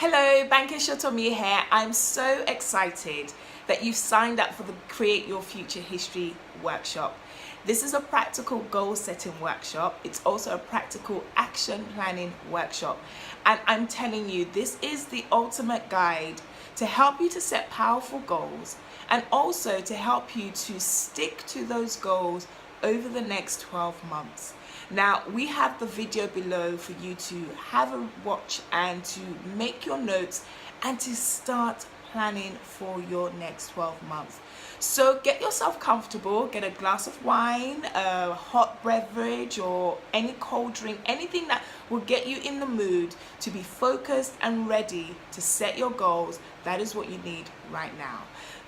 Hello, Banke Shotomi here. I'm so excited that you've signed up for the Create Your Future History workshop. This is a practical goal setting workshop. It's also a practical action planning workshop. And I'm telling you, this is the ultimate guide to help you to set powerful goals and also to help you to stick to those goals over the next 12 months. Now, we have the video below for you to have a watch and to make your notes and to start planning for your next 12 months. So get yourself comfortable, get a glass of wine, a hot beverage or any cold drink, anything that will get you in the mood to be focused and ready to set your goals. That is what you need right now.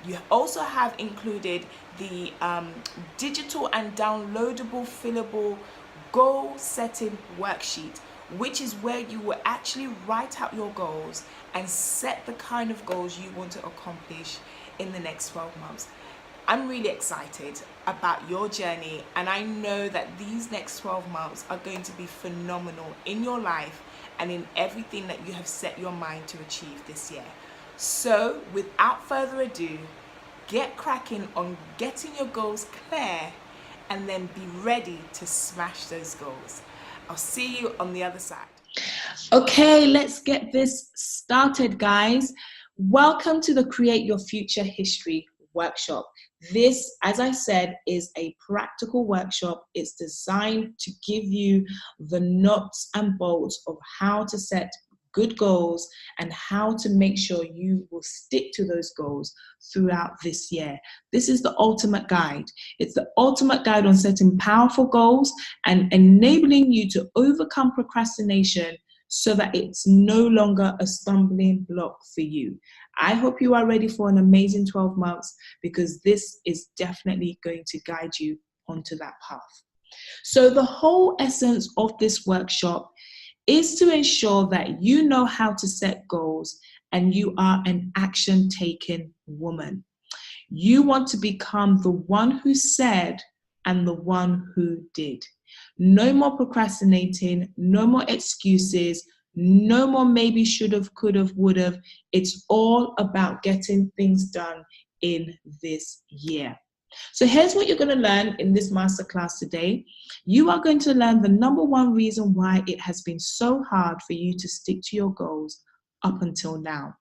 You also have included the digital and downloadable fillable goal setting worksheet, which is where you will actually write out your goals and set the kind of goals you want to accomplish in the next 12 months. I'm really excited about your journey, and I know that these next 12 months are going to be phenomenal in your life and in everything that you have set your mind to achieve this year. So without further ado, get cracking on getting your goals clear and then be ready to smash those goals. I'll see you on the other side. Okay, let's get this started, guys. Welcome to the Create Your Future History workshop. This, as I said, is a practical workshop. It's designed to give you the nuts and bolts of how to set good goals and how to make sure you will stick to those goals throughout this year. This is the ultimate guide. It's the ultimate guide on setting powerful goals and enabling you to overcome procrastination so that it's no longer a stumbling block for you. I hope you are ready for an amazing 12 months because this is definitely going to guide you onto that path. So the whole essence of this workshop is to ensure that you know how to set goals and you are an action-taking woman. You want to become the one who said and the one who did. No more procrastinating, no more excuses, no more maybe should've, could've, would've. It's all about getting things done in this year. So here's what you're going to learn in this masterclass today. You are going to learn the number one reason why it has been so hard for you to stick to your goals up until now.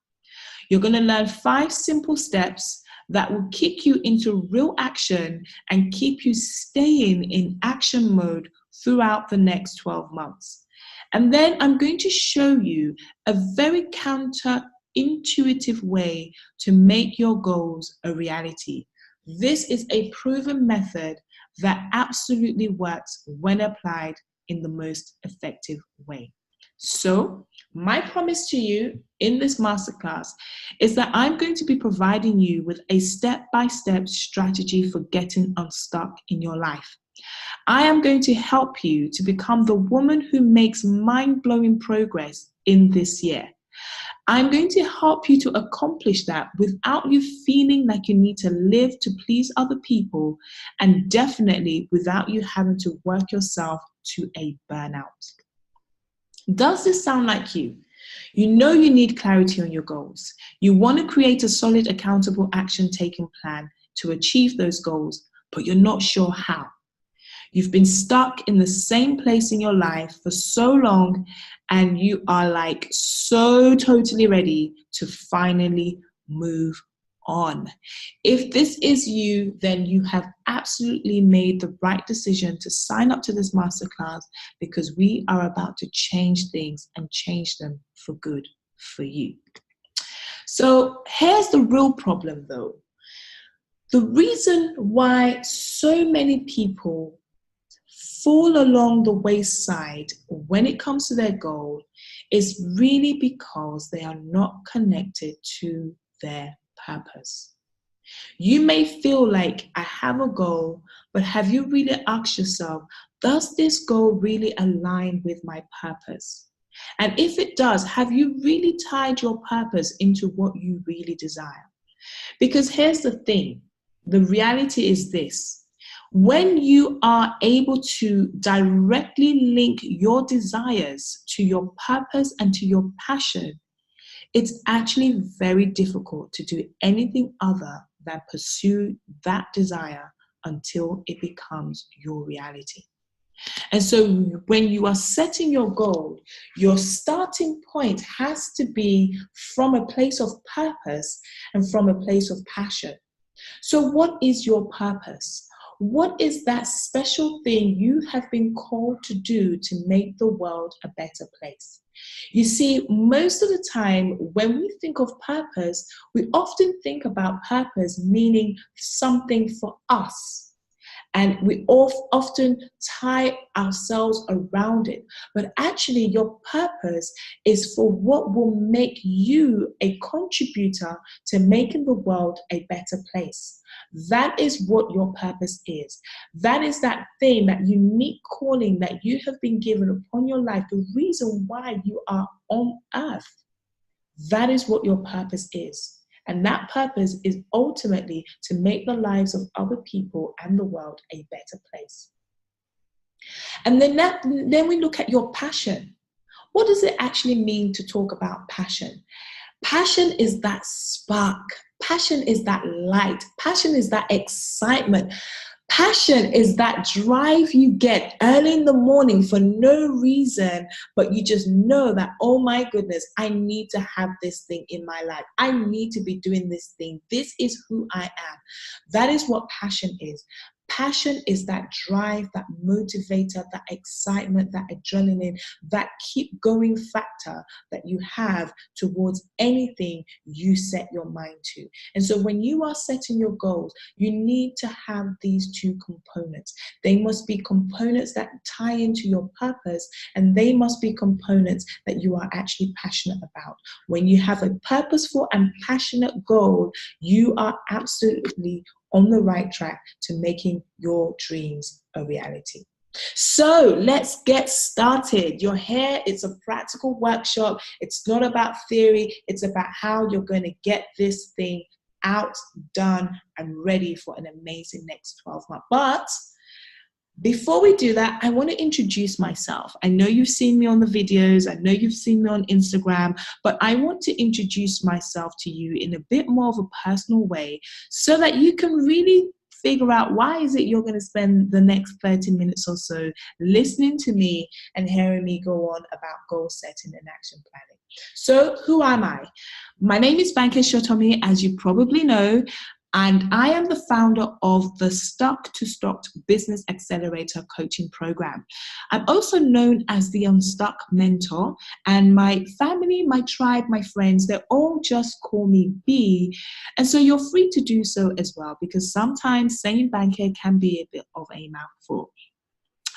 You're going to learn 5 simple steps that will kick you into real action and keep you staying in action mode throughout the next 12 months. And then I'm going to show you a very counterintuitive way to make your goals a reality. This is a proven method that absolutely works when applied in the most effective way. So, my promise to you in this masterclass is that I'm going to be providing you with a step-by-step strategy for getting unstuck in your life. I am going to help you to become the woman who makes mind-blowing progress in this year. I'm going to help you to accomplish that without you feeling like you need to live to please other people, and definitely without you having to work yourself to a burnout. Does this sound like you? You know you need clarity on your goals. You want to create a solid, accountable, action-taking plan to achieve those goals, but you're not sure how. You've been stuck in the same place in your life for so long, and you are like so totally ready to finally move on. If this is you, then you have absolutely made the right decision to sign up to this masterclass because we are about to change things and change them for good for you. So here's the real problem though. The reason why so many people fall along the wayside when it comes to their goal is really because they are not connected to their purpose. You may feel like I have a goal, but have you really asked yourself, does this goal really align with my purpose? And if it does, have you really tied your purpose into what you really desire? Because here's the thing, the reality is this. When you are able to directly link your desires to your purpose and to your passion, it's actually very difficult to do anything other than pursue that desire until it becomes your reality. And so when you are setting your goal, your starting point has to be from a place of purpose and from a place of passion. So what is your purpose? What is that special thing you have been called to do to make the world a better place? You see, most of the time when we think of purpose, we often think about purpose meaning something for us. And we often tie ourselves around it. But actually, your purpose is for what will make you a contributor to making the world a better place. That is what your purpose is. That is that thing, that unique calling that you have been given upon your life, the reason why you are on earth. That is what your purpose is. And that purpose is ultimately to make the lives of other people and the world a better place. And then we look at your passion. What does it actually mean to talk about passion? Passion is that spark. Passion is that light. Passion is that excitement. Passion is that drive you get early in the morning for no reason, but you just know that, oh my goodness, I need to have this thing in my life. I need to be doing this thing. This is who I am. That is what passion is. Passion is that drive, that motivator, that excitement, that adrenaline, that keep going factor that you have towards anything you set your mind to. And so when you are setting your goals, you need to have these two components. They must be components that tie into your purpose, and they must be components that you are actually passionate about. When you have a purposeful and passionate goal, you are absolutely on the right track to making your dreams a reality. So let's get started. You're here. It's a practical workshop. It's not about theory. It's about how you're going to get this thing out, done, and ready for an amazing next 12 months. But before we do that, I want to introduce myself. I know you've seen me on the videos. I know you've seen me on Instagram, but I want to introduce myself to you in a bit more of a personal way so that you can really figure out why is it you're going to spend the next 30 minutes or so listening to me and hearing me go on about goal setting and action planning. So who am I? My name is Banke Shotomi, as you probably know. And I am the founder of the Stuck to Stocked Business Accelerator Coaching Program. I'm also known as the Unstuck Mentor, and my family, my tribe, my friends, they all just call me B. And so you're free to do so as well, because sometimes saying Banke can be a bit of a mouthful.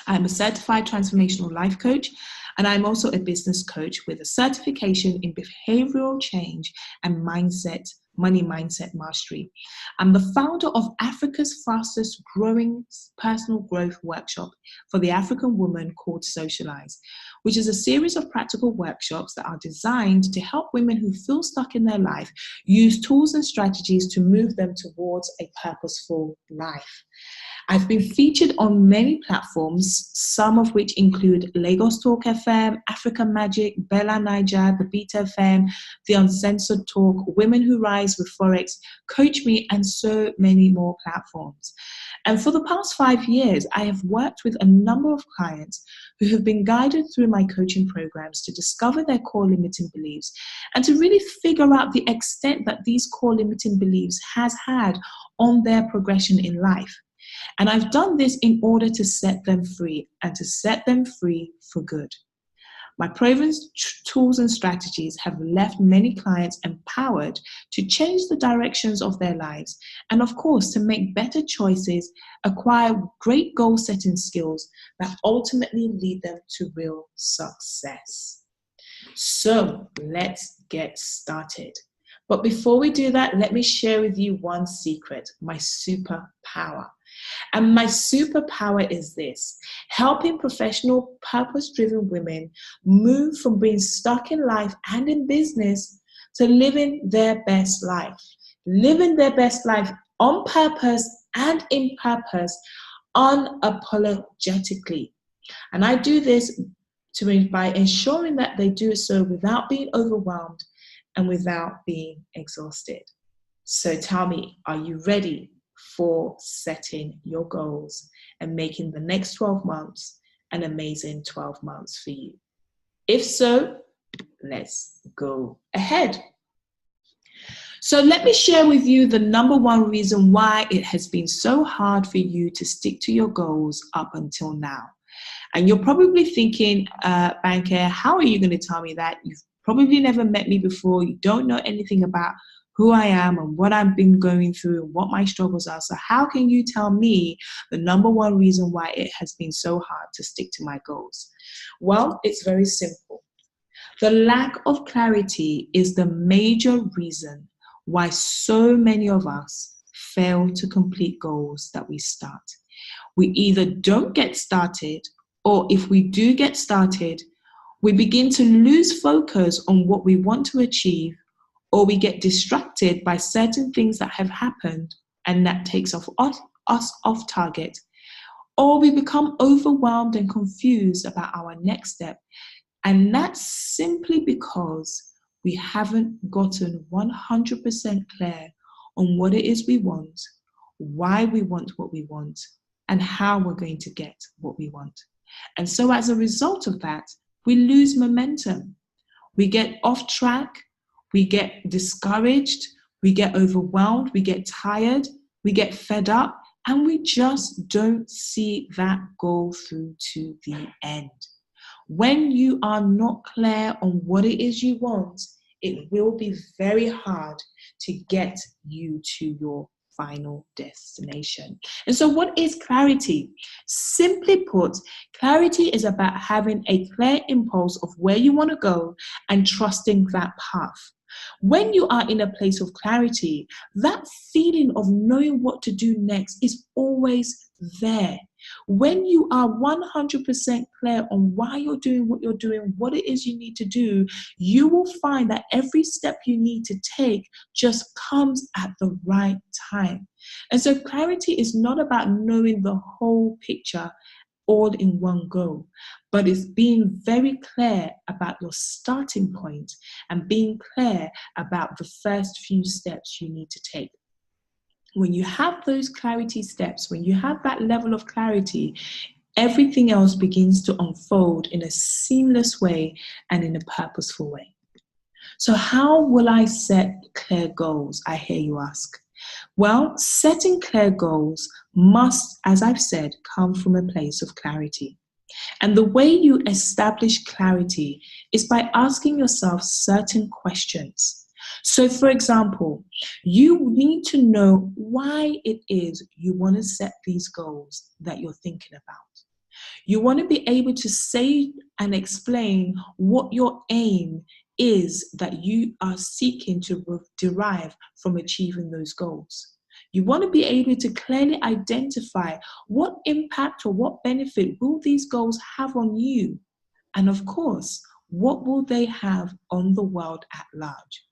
I'm a certified transformational life coach, and I'm also a business coach with a certification in behavioral change and money mindset mastery. I'm the founder of Africa's fastest growing personal growth workshop for the African woman called Socialize, which is a series of practical workshops that are designed to help women who feel stuck in their life use tools and strategies to move them towards a purposeful life. I've been featured on many platforms, some of which include Lagos Talk FM, Africa Magic, Bella Niger, The Beat FM, The Uncensored Talk, Women Who Rise with Forex, Coach Me, and so many more platforms. And for the past 5 years, I have worked with a number of clients who have been guided through my coaching programs to discover their core limiting beliefs and to really figure out the extent that these core limiting beliefs has had on their progression in life. And I've done this in order to set them free, and to set them free for good. My proven tools and strategies have left many clients empowered to change the directions of their lives, and of course, to make better choices, acquire great goal-setting skills that ultimately lead them to real success. So let's get started. But before we do that, let me share with you one secret, my superpower. And my superpower is this: helping professional, purpose-driven women move from being stuck in life and in business to living their best life. Living their best life on purpose and in purpose, unapologetically. And I do this by ensuring that they do so without being overwhelmed and without being exhausted. So tell me, are you ready for setting your goals and making the next 12 months an amazing 12 months for you? If so, let's go ahead. So let me share with you the number one reason why it has been so hard for you to stick to your goals up until now. And you're probably thinking, Banker, how are you going to tell me that? You've probably never met me before. You don't know anything about who I am and what I've been going through and what my struggles are. So how can you tell me the number one reason why it has been so hard to stick to my goals? Well, it's very simple. The lack of clarity is the major reason why so many of us fail to complete goals that we start. We either don't get started, or if we do get started, we begin to lose focus on what we want to achieve, or we get distracted by certain things that have happened and that takes us off target, or we become overwhelmed and confused about our next step. And that's simply because we haven't gotten 100% clear on what it is we want, why we want what we want, and how we're going to get what we want. And so as a result of that, we lose momentum. We get off track, we get discouraged, we get overwhelmed, we get tired, we get fed up, and we just don't see that goal through to the end. When you are not clear on what it is you want, it will be very hard to get you to your final destination. And so what is clarity? Simply put, clarity is about having a clear impulse of where you want to go and trusting that path. When you are in a place of clarity, that feeling of knowing what to do next is always there. When you are 100% clear on why you're doing what you're doing, what it is you need to do, you will find that every step you need to take just comes at the right time. And so clarity is not about knowing the whole picture all in one go, but it's being very clear about your starting point and being clear about the first few steps you need to take. When you have those clarity steps, when you have that level of clarity, everything else begins to unfold in a seamless way and in a purposeful way. So how will I set clear goals, I hear you ask? Well, setting clear goals must, as I've said, come from a place of clarity. And the way you establish clarity is by asking yourself certain questions. So, for example, you need to know why it is you want to set these goals that you're thinking about. You want to be able to say and explain what your aim is that you are seeking to derive from achieving those goals. You want to be able to clearly identify what impact or what benefit will these goals have on you? And of course, what will they have on the world at large?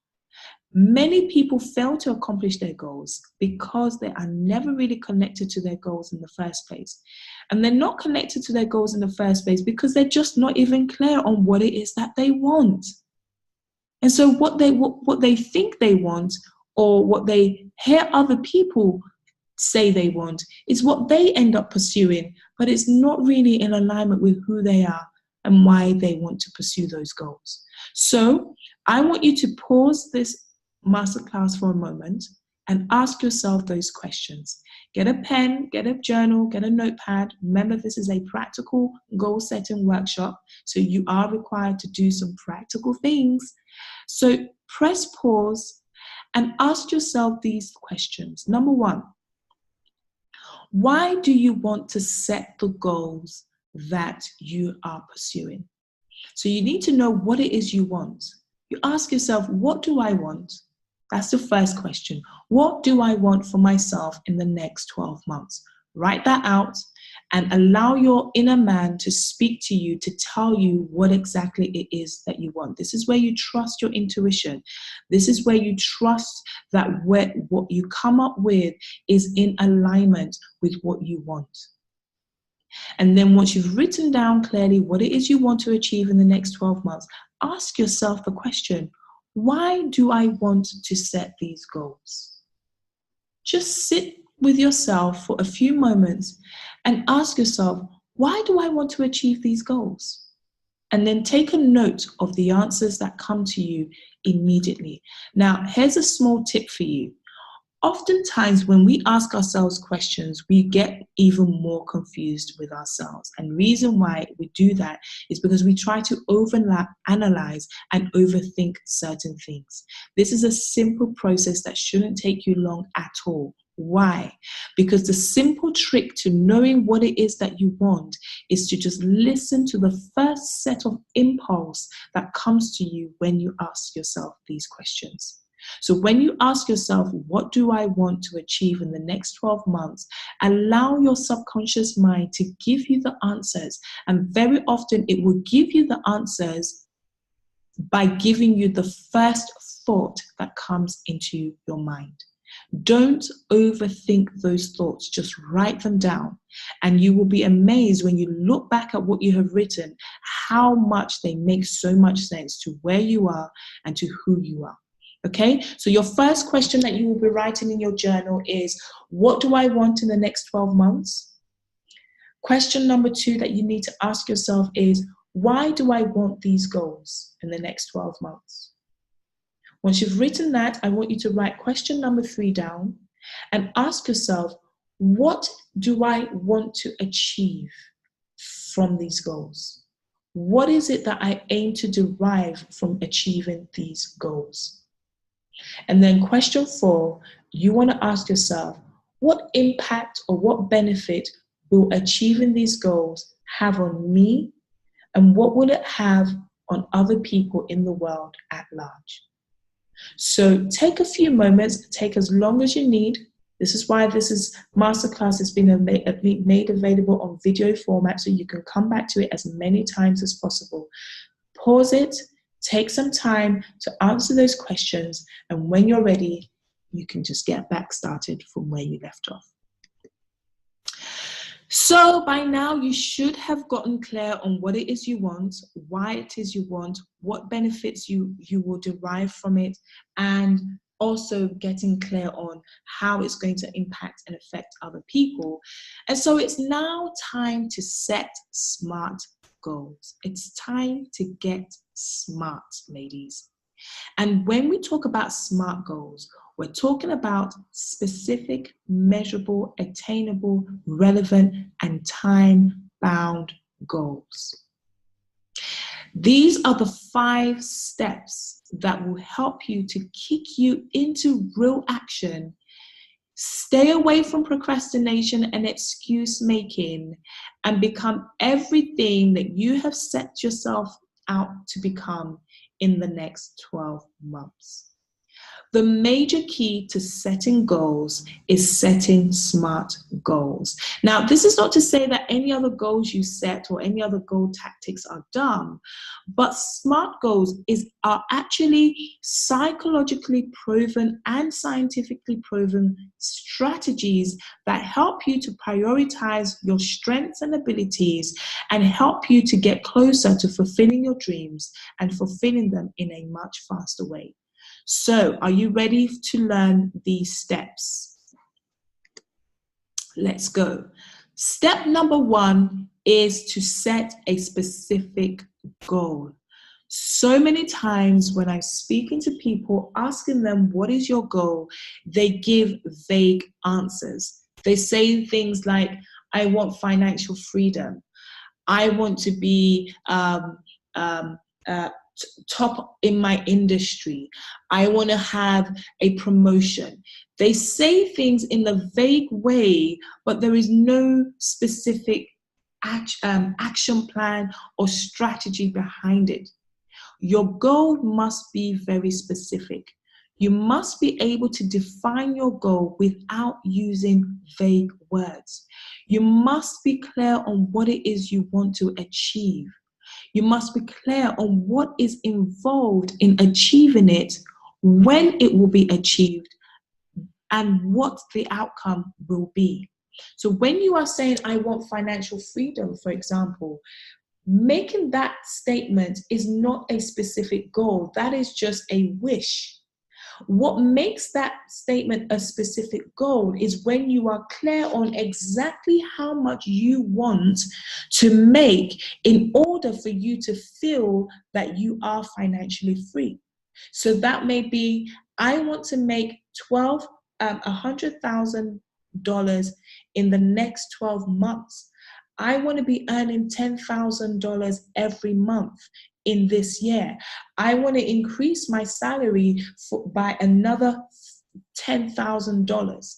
Many people fail to accomplish their goals because they are never really connected to their goals in the first place. And they're not connected to their goals in the first place because they're just not even clear on what it is that they want. And so what they think they want, or what they hear other people say they want, is what they end up pursuing, but it's not really in alignment with who they are and why they want to pursue those goals. So I want you to pause this masterclass for a moment and ask yourself those questions. Get a pen, get a journal, get a notepad. Remember, this is a practical goal setting workshop, so you are required to do some practical things. So press pause and ask yourself these questions. Number one, why do you want to set the goals that you are pursuing? So you need to know what it is you want. You ask yourself, what do I want? That's the first question. What do I want for myself in the next 12 months? Write that out and allow your inner man to speak to you, to tell you what exactly it is that you want. This is where you trust your intuition. This is where you trust that what you come up with is in alignment with what you want. And then once you've written down clearly what it is you want to achieve in the next 12 months, ask yourself the question, Why do I want to set these goals? Just sit with yourself for a few moments and ask yourself, why do I want to achieve these goals? And then take a note of the answers that come to you immediately. Now, here's a small tip for you. Oftentimes, when we ask ourselves questions, we get even more confused with ourselves. And the reason why we do that is because we try to overanalyze and overthink certain things. This is a simple process that shouldn't take you long at all. Why? Because the simple trick to knowing what it is that you want is to just listen to the first set of impulse that comes to you when you ask yourself these questions. So when you ask yourself, what do I want to achieve in the next 12 months? Allow your subconscious mind to give you the answers. And very often it will give you the answers by giving you the first thought that comes into your mind. Don't overthink those thoughts. Just write them down. And you will be amazed when you look back at what you have written, how much they make so much sense to where you are and to who you are. Okay, so your first question that you will be writing in your journal is, what do I want in the next 12 months? Question number 2 that you need to ask yourself is, why do I want these goals in the next 12 months? Once you've written that, I want you to write question number 3 down and ask yourself, what do I want to achieve from these goals? What is it that I aim to derive from achieving these goals? And then question 4, you want to ask yourself, what impact or what benefit will achieving these goals have on me? And what will it have on other people in the world at large? So take a few moments, take as long as you need. This is why this Masterclass has been made available on video format, so you can come back to it as many times as possible. Pause it, take some time to answer those questions, and when you're ready, you can just get back started from where you left off. So by now, you should have gotten clear on what it is you want, why it is you want, what benefits you will derive from it, and also getting clear on how it's going to impact and affect other people. And so it's now time to set smart goals. It's time to get smart, ladies. And when we talk about SMART goals, we're talking about specific, measurable, attainable, relevant, and time-bound goals. These are the 5 steps that will help you to kick you into real action. Stay away from procrastination and excuse making and become everything that you have set yourself out to become in the next 12 months. The major key to setting goals is setting SMART goals. Now, this is not to say that any other goals you set or any other goal tactics are dumb, but SMART goals are actually psychologically proven and scientifically proven strategies that help you to prioritize your strengths and abilities and help you to get closer to fulfilling your dreams and fulfilling them in a much faster way. So, are you ready to learn these steps? Let's go. Step number 1 is to set a specific goal. So many times when I'm speaking to people, asking them, what is your goal? They give vague answers. They say things like, I want financial freedom. I want to be top in my industry. I want to have a promotion. They say things in a vague way, but there is no specific action plan or strategy behind it. Your goal must be very specific. You must be able to define your goal without using vague words. You must be clear on what it is you want to achieve. You must be clear on what is involved in achieving it, when it will be achieved, and what the outcome will be. So when you are saying, I want financial freedom, for example, making that statement is not a specific goal. That is just a wish. What makes that statement a specific goal is when you are clear on exactly how much you want to make in order for you to feel that you are financially free. So that may be, I want to make $100,000 in the next 12 months. I want to be earning $10,000 every month in this year. I want to increase my salary by another $10,000,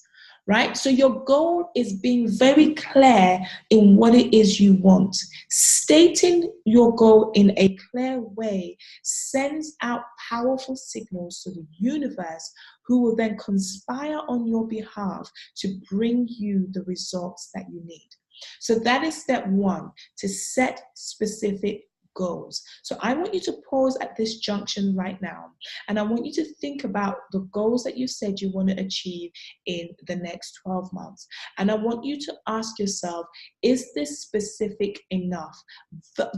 right? So your goal is being very clear in what it is you want. Stating your goal in a clear way sends out powerful signals to the universe, who will then conspire on your behalf to bring you the results that you need. So that is step one, to set specific goals. So I want you to pause at this junction right now, and I want you to think about the goals that you said you want to achieve in the next 12 months. And I want you to ask yourself, is this specific enough?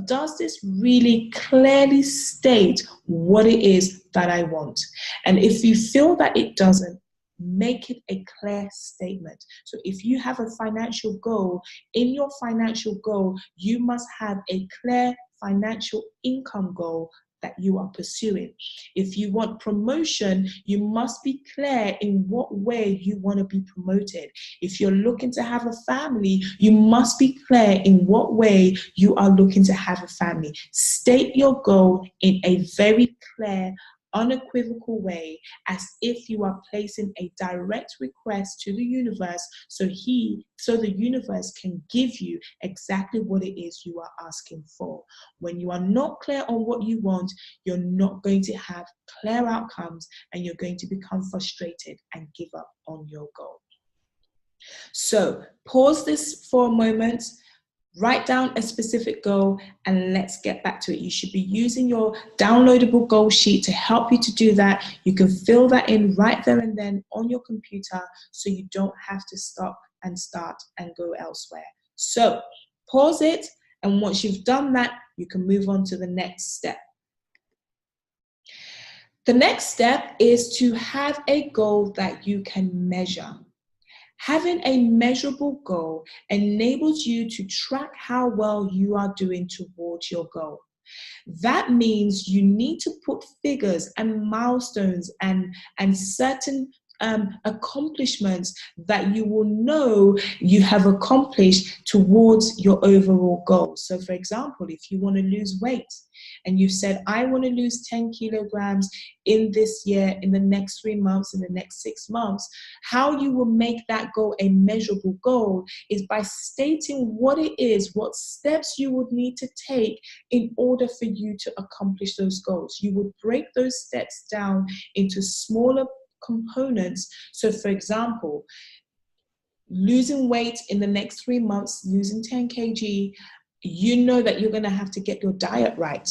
Does this really clearly state what it is that I want? And if you feel that it doesn't, make it a clear statement. So if you have a financial goal, in your financial goal, you must have a clear financial income goal that you are pursuing. If you want promotion, you must be clear in what way you want to be promoted. If you're looking to have a family, you must be clear in what way you are looking to have a family. State your goal in a very clear, unequivocal way, as if you are placing a direct request to the universe, so the universe can give you exactly what it is you are asking for. When you are not clear on what you want, you're not going to have clear outcomes, and you're going to become frustrated and give up on your goal. So pause this for a moment. Write down a specific goal, and let's get back to it. You should be using your downloadable goal sheet to help you to do that. You can fill that in right there and then on your computer, so you don't have to stop and start and go elsewhere. So pause it, and once you've done that, you can move on to the next step. The next step is to have a goal that you can measure. Having a measurable goal enables you to track how well you are doing towards your goal. That means you need to put figures and milestones and certain accomplishments that you will know you have accomplished towards your overall goal. So for example, if you want to lose weight and you said, I want to lose 10 kilograms in this year, in the next 3 months, in the next 6 months, how you will make that goal a measurable goal is by stating what it is, what steps you would need to take in order for you to accomplish those goals. You would break those steps down into smaller components. So for example, losing weight in the next 3 months, losing 10 kg, you know that you're going to have to get your diet right.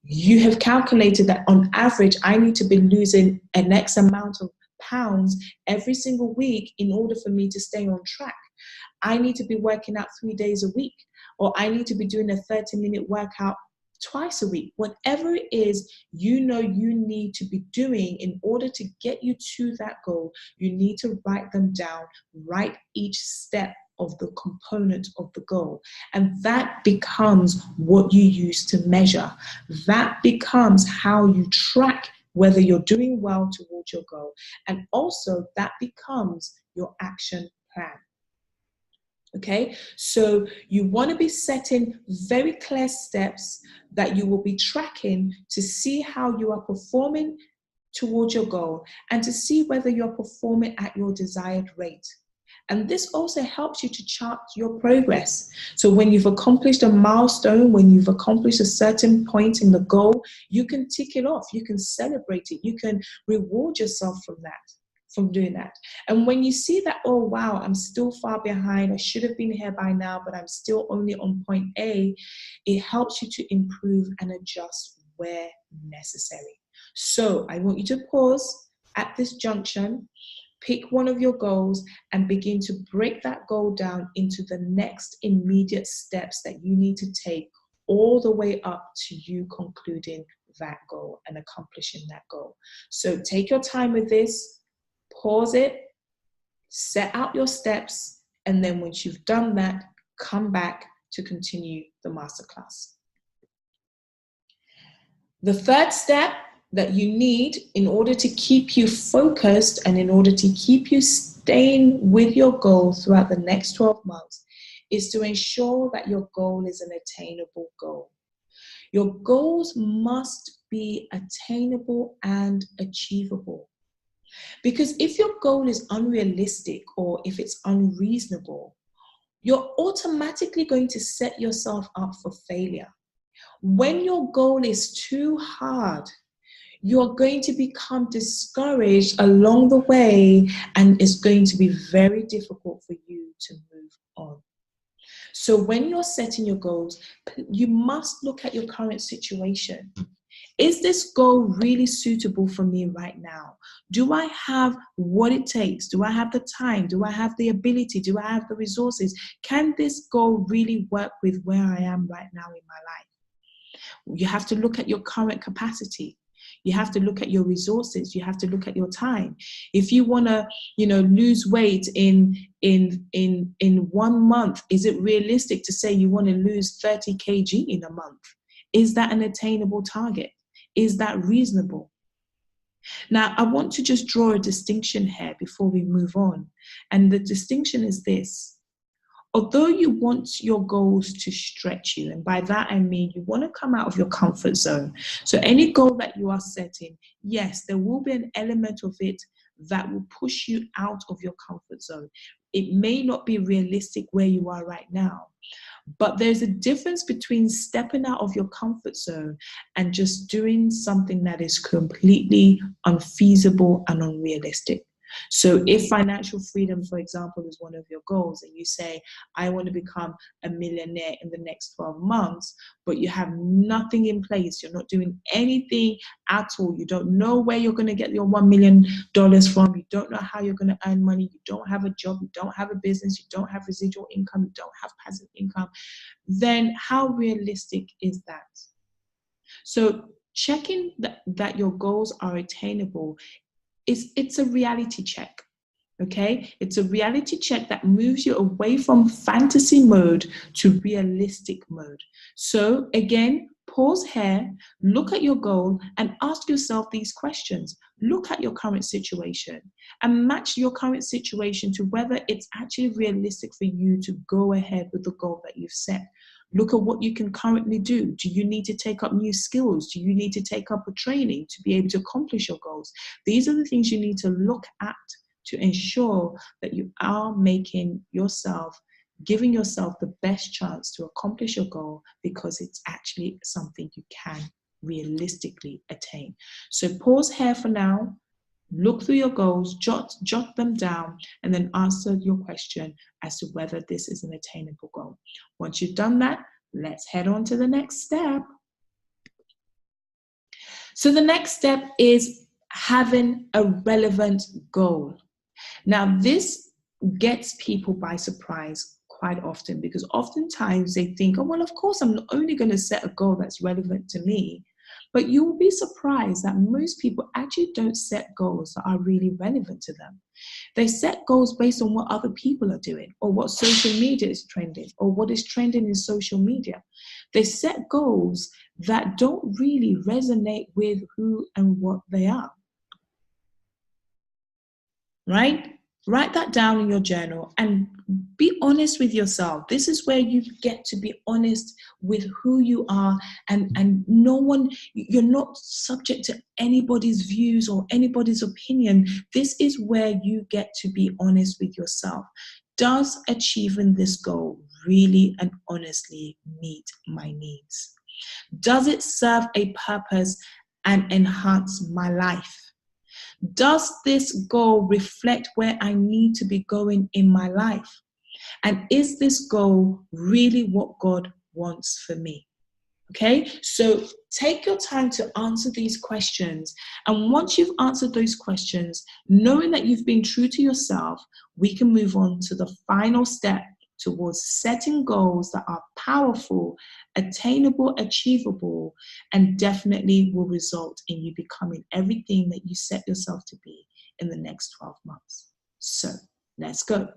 You have calculated that on average, I need to be losing an X amount of pounds every single week in order for me to stay on track. I need to be working out 3 days a week, or I need to be doing a 30-minute workout twice a week. Whatever it is you know you need to be doing in order to get you to that goal, you need to write them down. Write each step of the component of the goal. And that becomes what you use to measure. That becomes how you track whether you're doing well towards your goal. And also that becomes your action plan. Okay, so you want to be setting very clear steps that you will be tracking to see how you are performing towards your goal and to see whether you're performing at your desired rate. And this also helps you to chart your progress. So when you've accomplished a milestone, when you've accomplished a certain point in the goal, you can tick it off, you can celebrate it, you can reward yourself from doing that. And when you see that, oh wow, I'm still far behind, I should have been here by now, but I'm still only on point A, it helps you to improve and adjust where necessary. So I want you to pause at this junction, pick one of your goals, and begin to break that goal down into the next immediate steps that you need to take all the way up to you concluding that goal and accomplishing that goal. So take your time with this, pause it, set out your steps, and then once you've done that, come back to continue the masterclass. The third step that you need in order to keep you focused and in order to keep you staying with your goal throughout the next 12 months is to ensure that your goal is an attainable goal. Your goals must be attainable and achievable. Because if your goal is unrealistic or if it's unreasonable, you're automatically going to set yourself up for failure. When your goal is too hard, you're going to become discouraged along the way, and it's going to be very difficult for you to move on. So when you're setting your goals, you must look at your current situation. Is this goal really suitable for me right now? Do I have what it takes? Do I have the time? Do I have the ability? Do I have the resources? Can this goal really work with where I am right now in my life? You have to look at your current capacity. You have to look at your resources. You have to look at your time. If you want to, lose weight in 1 month, is it realistic to say you want to lose 30 kg in a month? Is that an attainable target? Is that reasonable? Now, I want to just draw a distinction here before we move on. And the distinction is this. Although you want your goals to stretch you, and by that I mean you want to come out of your comfort zone. So any goal that you are setting, yes, there will be an element of it that will push you out of your comfort zone. It may not be realistic where you are right now, but there's a difference between stepping out of your comfort zone and just doing something that is completely unfeasible and unrealistic. So if financial freedom, for example, is one of your goals, and you say, I want to become a millionaire in the next 12 months, but you have nothing in place, you're not doing anything at all, you don't know where you're going to get your $1 million from, you don't know how you're going to earn money, you don't have a job, you don't have a business, you don't have residual income, you don't have passive income, then how realistic is that? So checking that your goals are attainable, it's a reality check, okay? It's a reality check that moves you away from fantasy mode to realistic mode. So again, pause here, look at your goal and ask yourself these questions. Look at your current situation and match your current situation to whether it's actually realistic for you to go ahead with the goal that you've set. Look at what you can currently do. Do you need to take up new skills? Do you need to take up a training to be able to accomplish your goals? These are the things you need to look at to ensure that you are giving yourself the best chance to accomplish your goal, because it's actually something you can realistically attain. So pause here for now. Look through your goals, jot them down, and then answer your question as to whether this is an attainable goal. Once you've done that, let's head on to the next step. So the next step is having a relevant goal. Now, this gets people by surprise quite often, because oftentimes they think, oh, well, of course, I'm only going to set a goal that's relevant to me. But you will be surprised that most people actually don't set goals that are really relevant to them. They set goals based on what other people are doing, or what social media is trending, or what is trending in social media. They set goals that don't really resonate with who and what they are. Right? Write that down in your journal and be honest with yourself. This is where you get to be honest with who you are, and you're not subject to anybody's views or anybody's opinion. This is where you get to be honest with yourself. Does achieving this goal really and honestly meet my needs? Does it serve a purpose and enhance my life? Does this goal reflect where I need to be going in my life? And is this goal really what God wants for me? Okay, so take your time to answer these questions. And once you've answered those questions, knowing that you've been true to yourself, we can move on to the final step towards setting goals that are powerful, attainable, achievable, and definitely will result in you becoming everything that you set yourself to be in the next 12 months. So let's go.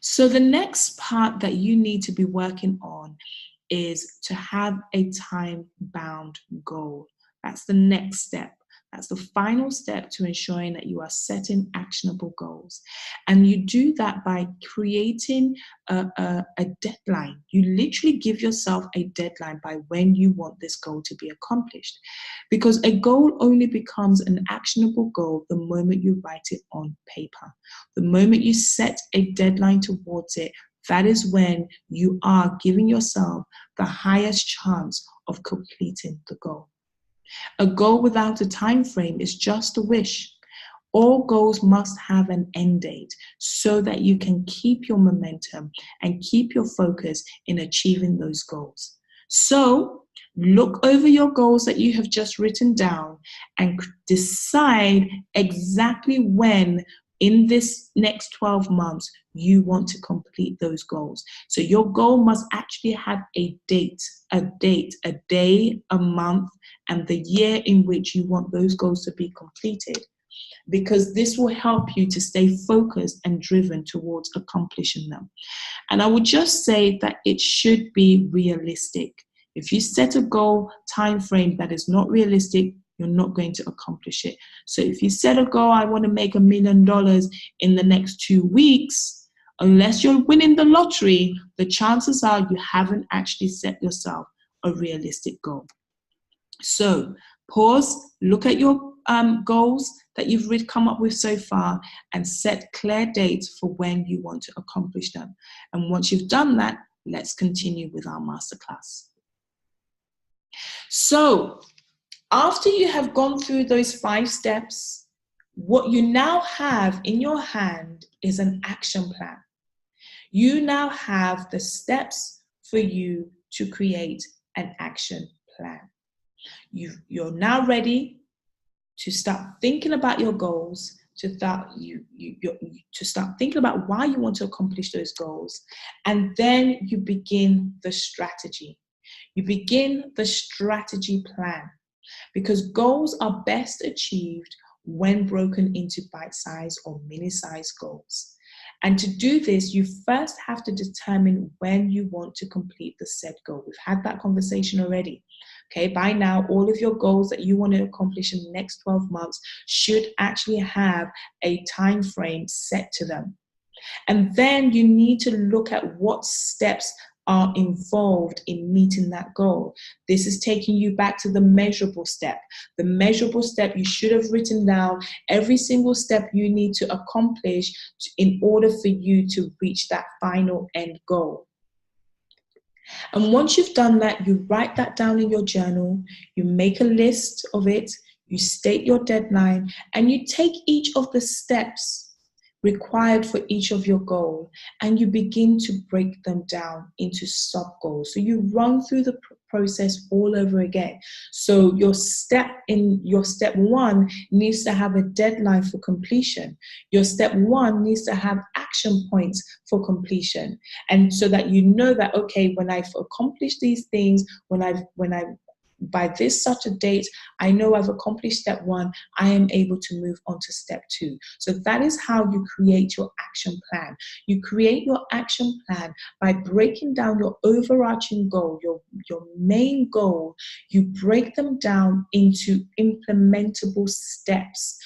So the next part that you need to be working on is to have a time-bound goal. That's the next step. That's the final step to ensuring that you are setting actionable goals. And you do that by creating a deadline. You literally give yourself a deadline by when you want this goal to be accomplished. Because a goal only becomes an actionable goal the moment you write it on paper. The moment you set a deadline towards it, that is when you are giving yourself the highest chance of completing the goal. A goal without a time frame is just a wish. All goals must have an end date so that you can keep your momentum and keep your focus in achieving those goals. So look over your goals that you have just written down and decide exactly when in this next 12 months you want to complete those goals. So your goal must actually have a date, a day, a month, and the year in which you want those goals to be completed, because this will help you to stay focused and driven towards accomplishing them. And I would just say that it should be realistic. If you set a goal time frame that is not realistic, you're not going to accomplish it. So if you set a goal, I want to make $1 million in the next 2 weeks, unless you're winning the lottery, the chances are you haven't actually set yourself a realistic goal. So pause, look at your goals that you've come up with so far, and set clear dates for when you want to accomplish them. And once you've done that, let's continue with our masterclass. So after you have gone through those 5 steps, what you now have in your hand is an action plan. You now have the steps for you to create an action plan. You're now ready to start thinking about your goals, to start thinking about why you want to accomplish those goals, and then you begin the strategy. You begin the strategy plan, because goals are best achieved when broken into bite-sized or mini-sized goals. And to do this, you first have to determine when you want to complete the said goal. We've had that conversation already. Okay, by now, all of your goals that you want to accomplish in the next 12 months should actually have a time frame set to them. And then you need to look at what steps are involved in meeting that goal. This is taking you back to the measurable step. The measurable step, you should have written down every single step you need to accomplish in order for you to reach that final end goal. And once you've done that, you write that down in your journal, you make a list of it, you state your deadline, and you take each of the steps required for each of your goals, and you begin to break them down into sub goals. So you run through the process all over again. So your step 1 needs to have a deadline for completion. Your step 1 needs to have action points for completion, and so that you know that, okay, when I've accomplished these things, by this such a date, I know I've accomplished step 1, I am able to move on to step 2. So that is how you create your action plan. You create your action plan by breaking down your overarching goal, your main goal. You break them down into implementable steps.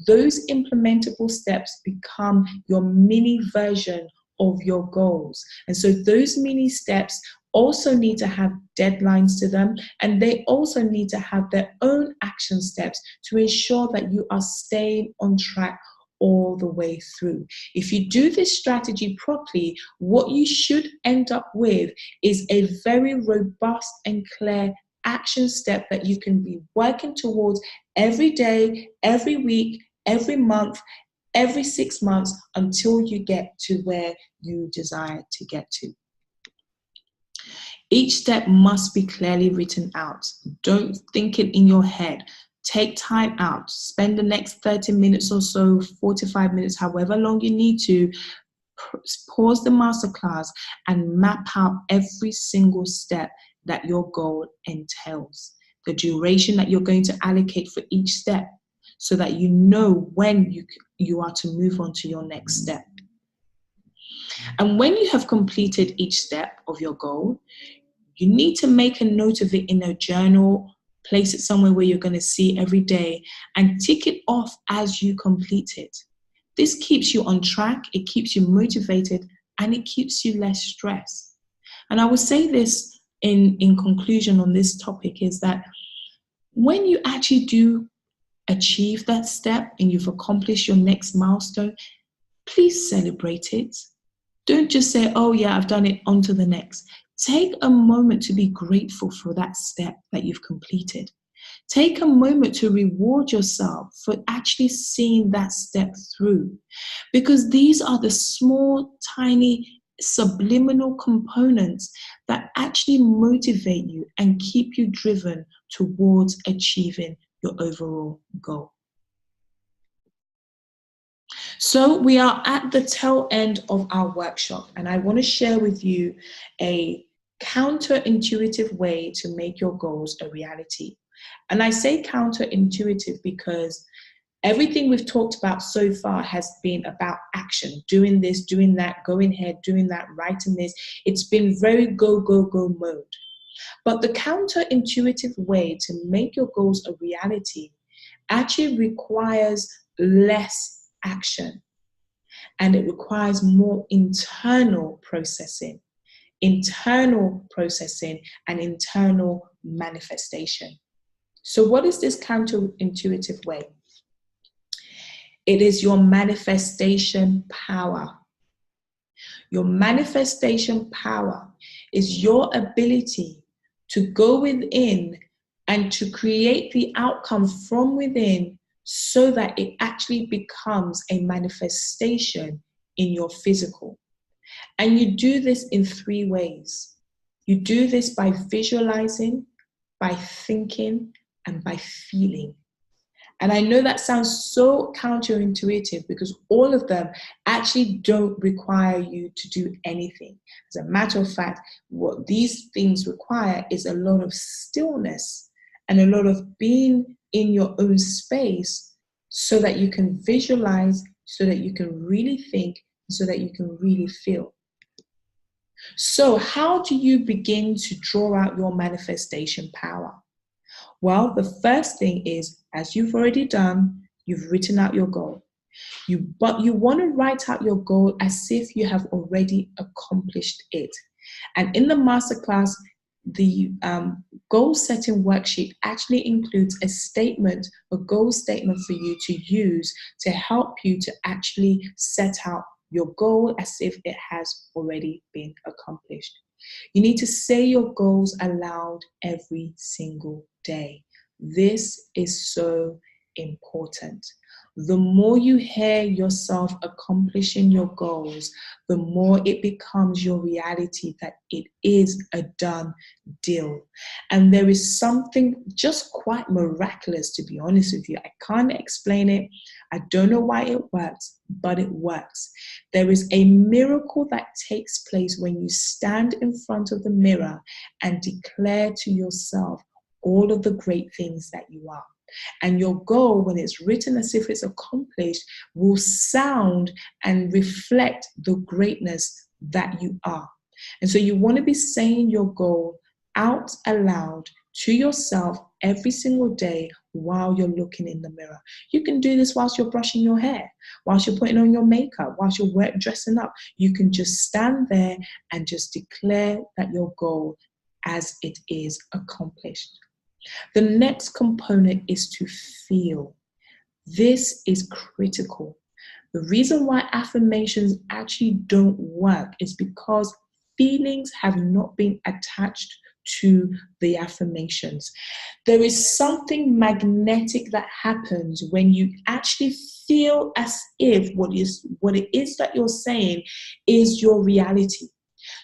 Those implementable steps become your mini version of your goals. And so those mini steps also need to have deadlines to them, and they also need to have their own action steps to ensure that you are staying on track all the way through. If you do this strategy properly, what you should end up with is a very robust and clear action step that you can be working towards every day, every week, every month, every 6 months, until you get to where you desire to get to. Each step must be clearly written out. Don't think it in your head. Take time out. Spend the next 30 minutes or so, 45 minutes, however long you need to, pause the masterclass and map out every single step that your goal entails, the duration that you're going to allocate for each step, so that you know when you are to move on to your next step. And when you have completed each step of your goal, you need to make a note of it in a journal, place it somewhere where you're going to see every day, and tick it off as you complete it. This keeps you on track, it keeps you motivated, and it keeps you less stressed. And I will say this in conclusion on this topic, is that when you actually do achieve that step and you've accomplished your next milestone, please celebrate it. Don't just say, oh yeah, I've done it, on to the next. Take a moment to be grateful for that step that you've completed. Take a moment to reward yourself for actually seeing that step through. Because these are the small, tiny, subliminal components that actually motivate you and keep you driven towards achieving your overall goal. So we are at the tail end of our workshop, and I want to share with you a counterintuitive way to make your goals a reality. And I say counterintuitive because everything we've talked about so far has been about action, doing this, doing that, going ahead, doing that, writing this. It's been very go, go, go mode. But the counterintuitive way to make your goals a reality actually requires less action, and it requires more internal processing and internal manifestation. So what is this counterintuitive way? It is your manifestation power. Your manifestation power is your ability to go within and to create the outcome from within, so that it actually becomes a manifestation in your physical. And you do this in 3 ways. You do this by visualizing, by thinking, and by feeling. And I know that sounds so counterintuitive, because all of them actually don't require you to do anything. As a matter of fact, what these things require is a lot of stillness and a lot of being in your own space, so that you can visualize, so that you can really think, so that you can really feel. So how do you begin to draw out your manifestation power? Well, the first thing is, as you've already done, you've written out your goal. But you want to write out your goal as if you have already accomplished it. And in the masterclass, the goal setting worksheet actually includes a goal statement for you to use to help you to actually set out your goal as if it has already been accomplished. You need to say your goals aloud every single day. This is so important. The more you hear yourself accomplishing your goals, the more it becomes your reality that it is a done deal. And there is something just quite miraculous, to be honest with you. I can't explain it. I don't know why it works, but it works. There is a miracle that takes place when you stand in front of the mirror and declare to yourself all of the great things that you are. And your goal, when it's written as if it's accomplished, will sound and reflect the greatness that you are. And so you want to be saying your goal out aloud to yourself every single day while you're looking in the mirror. You can do this whilst you're brushing your hair, whilst you're putting on your makeup, whilst you're dressing up. You can just stand there and just declare that your goal as it is accomplished. The next component is to feel. This is critical. The reason why affirmations actually don't work is because feelings have not been attached to the affirmations. There is something magnetic that happens when you actually feel as if what it is that you're saying is your reality.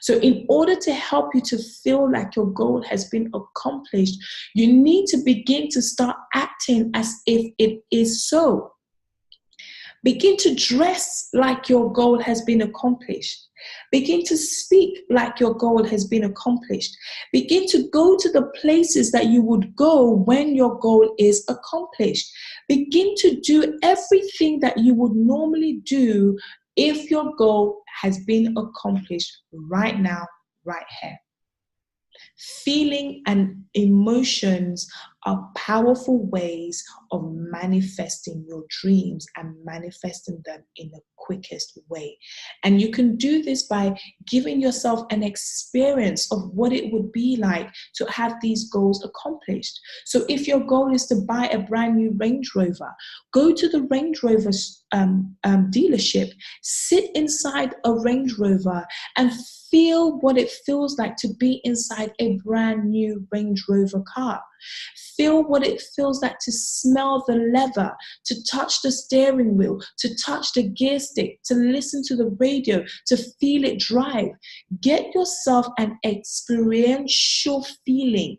So in order to help you to feel like your goal has been accomplished, you need to begin to start acting as if it is so. Begin to dress like your goal has been accomplished. Begin to speak like your goal has been accomplished. Begin to go to the places that you would go when your goal is accomplished. Begin to do everything that you would normally do if your goal has been accomplished right now, right here. Feeling and emotions are powerful ways of manifesting your dreams and manifesting them in the quickest way. And you can do this by giving yourself an experience of what it would be like to have these goals accomplished. So if your goal is to buy a brand new Range Rover, go to the Range Rover dealership, sit inside a Range Rover and feel what it feels like to be inside a brand new Range Rover car. Feel what it feels like to smell the leather, to touch the steering wheel, to touch the gear stick, to listen to the radio, to feel it drive. Get yourself an experiential feeling.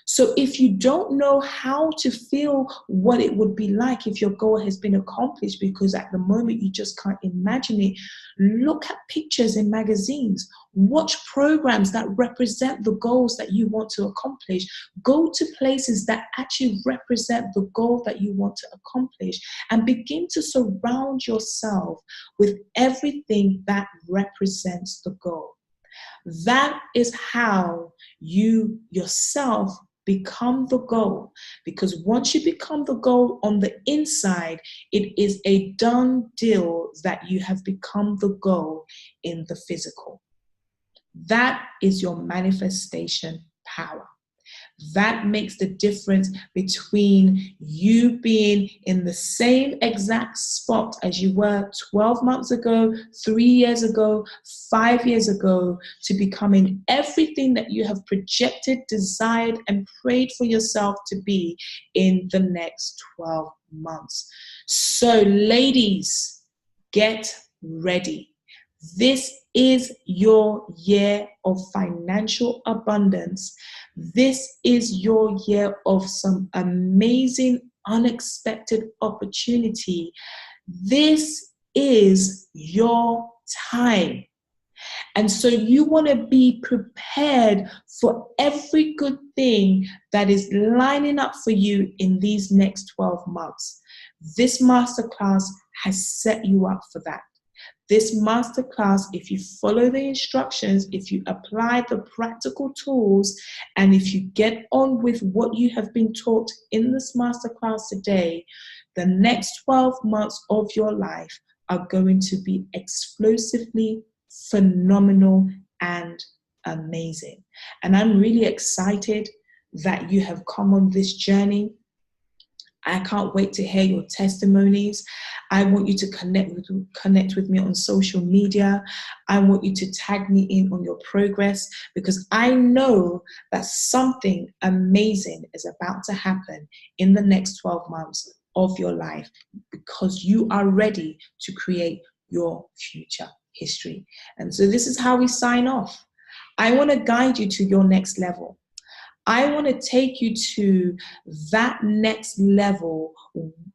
So if you don't know how to feel what it would be like if your goal has been accomplished, because at the moment you just can't imagine it, look at pictures in magazines, watch programs that represent the goals that you want to accomplish, go to places that actually represent the goal that you want to accomplish, and begin to surround yourself with everything that represents the goal. That is how you yourself become the goal, because once you become the goal on the inside, it is a done deal that you have become the goal in the physical. That is your manifestation power. That makes the difference between you being in the same exact spot as you were 12 months ago, 3 years ago, 5 years ago, to becoming everything that you have projected, desired, and prayed for yourself to be in the next 12 months. So, ladies, get ready. This is your year of financial abundance. This is your year of some amazing, unexpected opportunity. This is your time. And so you want to be prepared for every good thing that is lining up for you in these next 12 months. This masterclass has set you up for that. This masterclass, if you follow the instructions, if you apply the practical tools, and if you get on with what you have been taught in this masterclass today, the next 12 months of your life are going to be explosively phenomenal and amazing. And I'm really excited that you have come on this journey. I can't wait to hear your testimonies. I want you to connect with me on social media. I want you to tag me in on your progress, because I know that something amazing is about to happen in the next 12 months of your life, because you are ready to create your future history. And so this is how we sign off. I want to guide you to your next level. I want to take you to that next level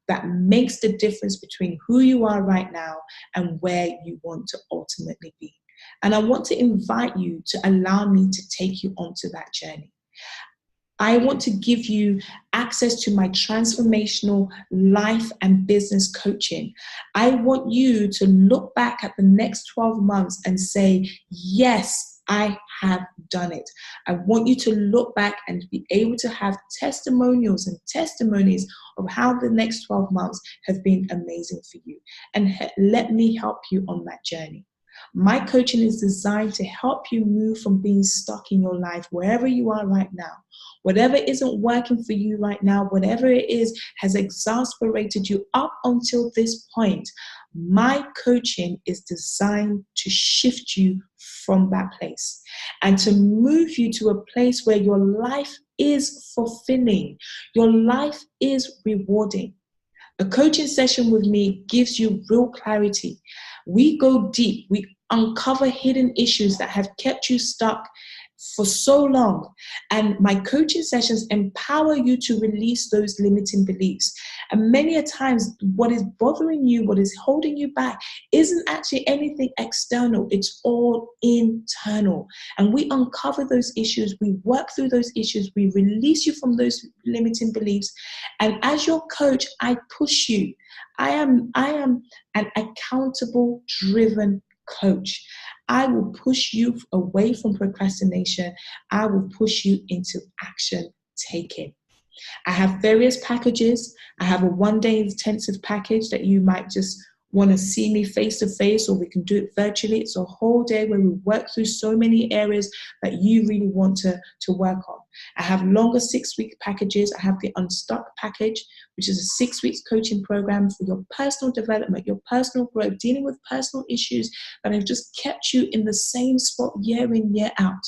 that makes the difference between who you are right now and where you want to ultimately be. And I want to invite you to allow me to take you onto that journey. I want to give you access to my transformational life and business coaching. I want you to look back at the next 12 months and say, yes, I have done it. I want you to look back and be able to have testimonials and testimonies of how the next 12 months have been amazing for you. And let me help you on that journey. My coaching is designed to help you move from being stuck in your life, wherever you are right now. Whatever isn't working for you right now, whatever it is has exasperated you up until this point, my coaching is designed to shift you from that place and to move you to a place where your life is fulfilling, your life is rewarding. A coaching session with me gives you real clarity. We go deep, we uncover hidden issues that have kept you stuck for so long. And my coaching sessions empower you to release those limiting beliefs. And many a times, what is bothering you, what is holding you back, isn't actually anything external. It's all internal. And we uncover those issues, we work through those issues, we release you from those limiting beliefs. And as your coach, I push you. I am an accountable, driven coach. I will push you away from procrastination. I will push you into action taking. I have various packages. I have a 1-day intensive package that you might just want to see me face to face, or we can do it virtually. It's a whole day where we work through so many areas that you really want to work on. I have longer 6-week packages. I have the Unstuck package, which is a 6 weeks coaching program for your personal development, your personal growth, dealing with personal issues that have just kept you in the same spot year in, year out.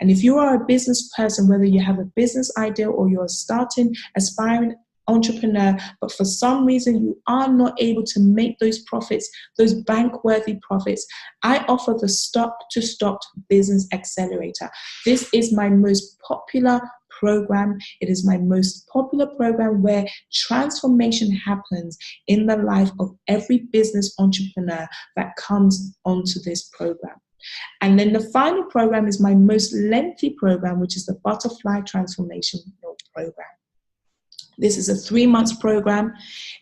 And if you are a business person, whether you have a business idea or you're a starting, aspiring entrepreneur, but for some reason you are not able to make those profits, those bank-worthy profits, I offer the Stop to Stocked Business Accelerator. This is my most popular program. It is my most popular program where transformation happens in the life of every business entrepreneur that comes onto this program. And then the final program is my most lengthy program, which is the Butterfly Transformation Program. This is a 3-month program.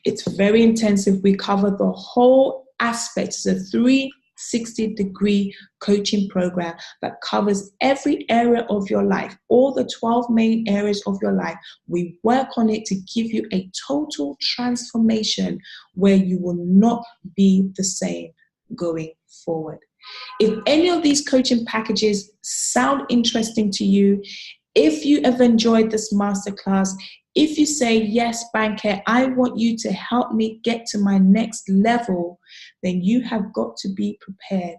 It's very intensive. We cover the whole aspect. It's a 360-degree coaching program that covers every area of your life, all the 12 main areas of your life. We work on it to give you a total transformation where you will not be the same going forward. If any of these coaching packages sound interesting to you, if you have enjoyed this masterclass, if you say, yes, Banker, I want you to help me get to my next level, then you have got to be prepared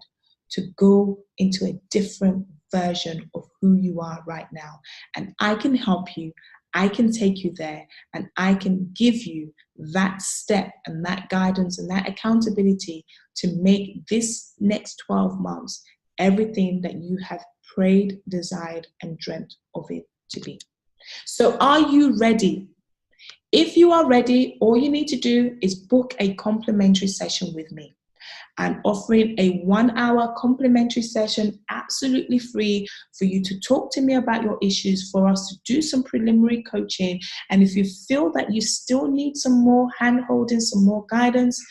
to go into a different version of who you are right now. And I can help you. I can take you there, and I can give you that step and that guidance and that accountability to make this next 12 months everything that you have prayed, desired, and dreamt of it to be. So are you ready? If you are ready, all you need to do is book a complimentary session with me. I'm offering a 1-hour complimentary session, absolutely free, for you to talk to me about your issues, for us to do some preliminary coaching. And if you feel that you still need some more hand-holding, some more guidance,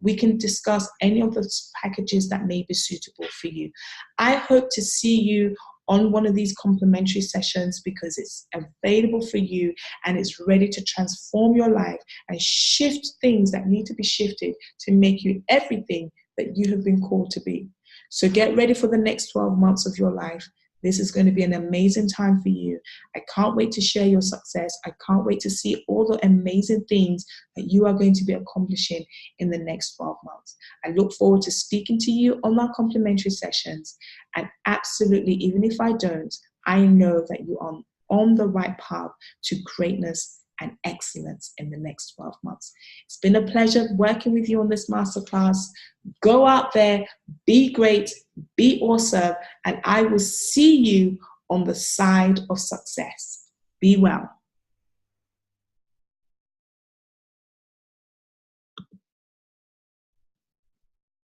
we can discuss any of those packages that may be suitable for you. I hope to see you on one of these complimentary sessions, because it's available for you and it's ready to transform your life and shift things that need to be shifted to make you everything that you have been called to be. So get ready for the next 12 months of your life. This is going to be an amazing time for you. I can't wait to share your success. I can't wait to see all the amazing things that you are going to be accomplishing in the next 12 months. I look forward to speaking to you on our complimentary sessions. And absolutely, even if I don't, I know that you are on the right path to greatness and excellence in the next 12 months. It's been a pleasure working with you on this masterclass. Go out there, be great, be awesome, and I will see you on the side of success. Be well.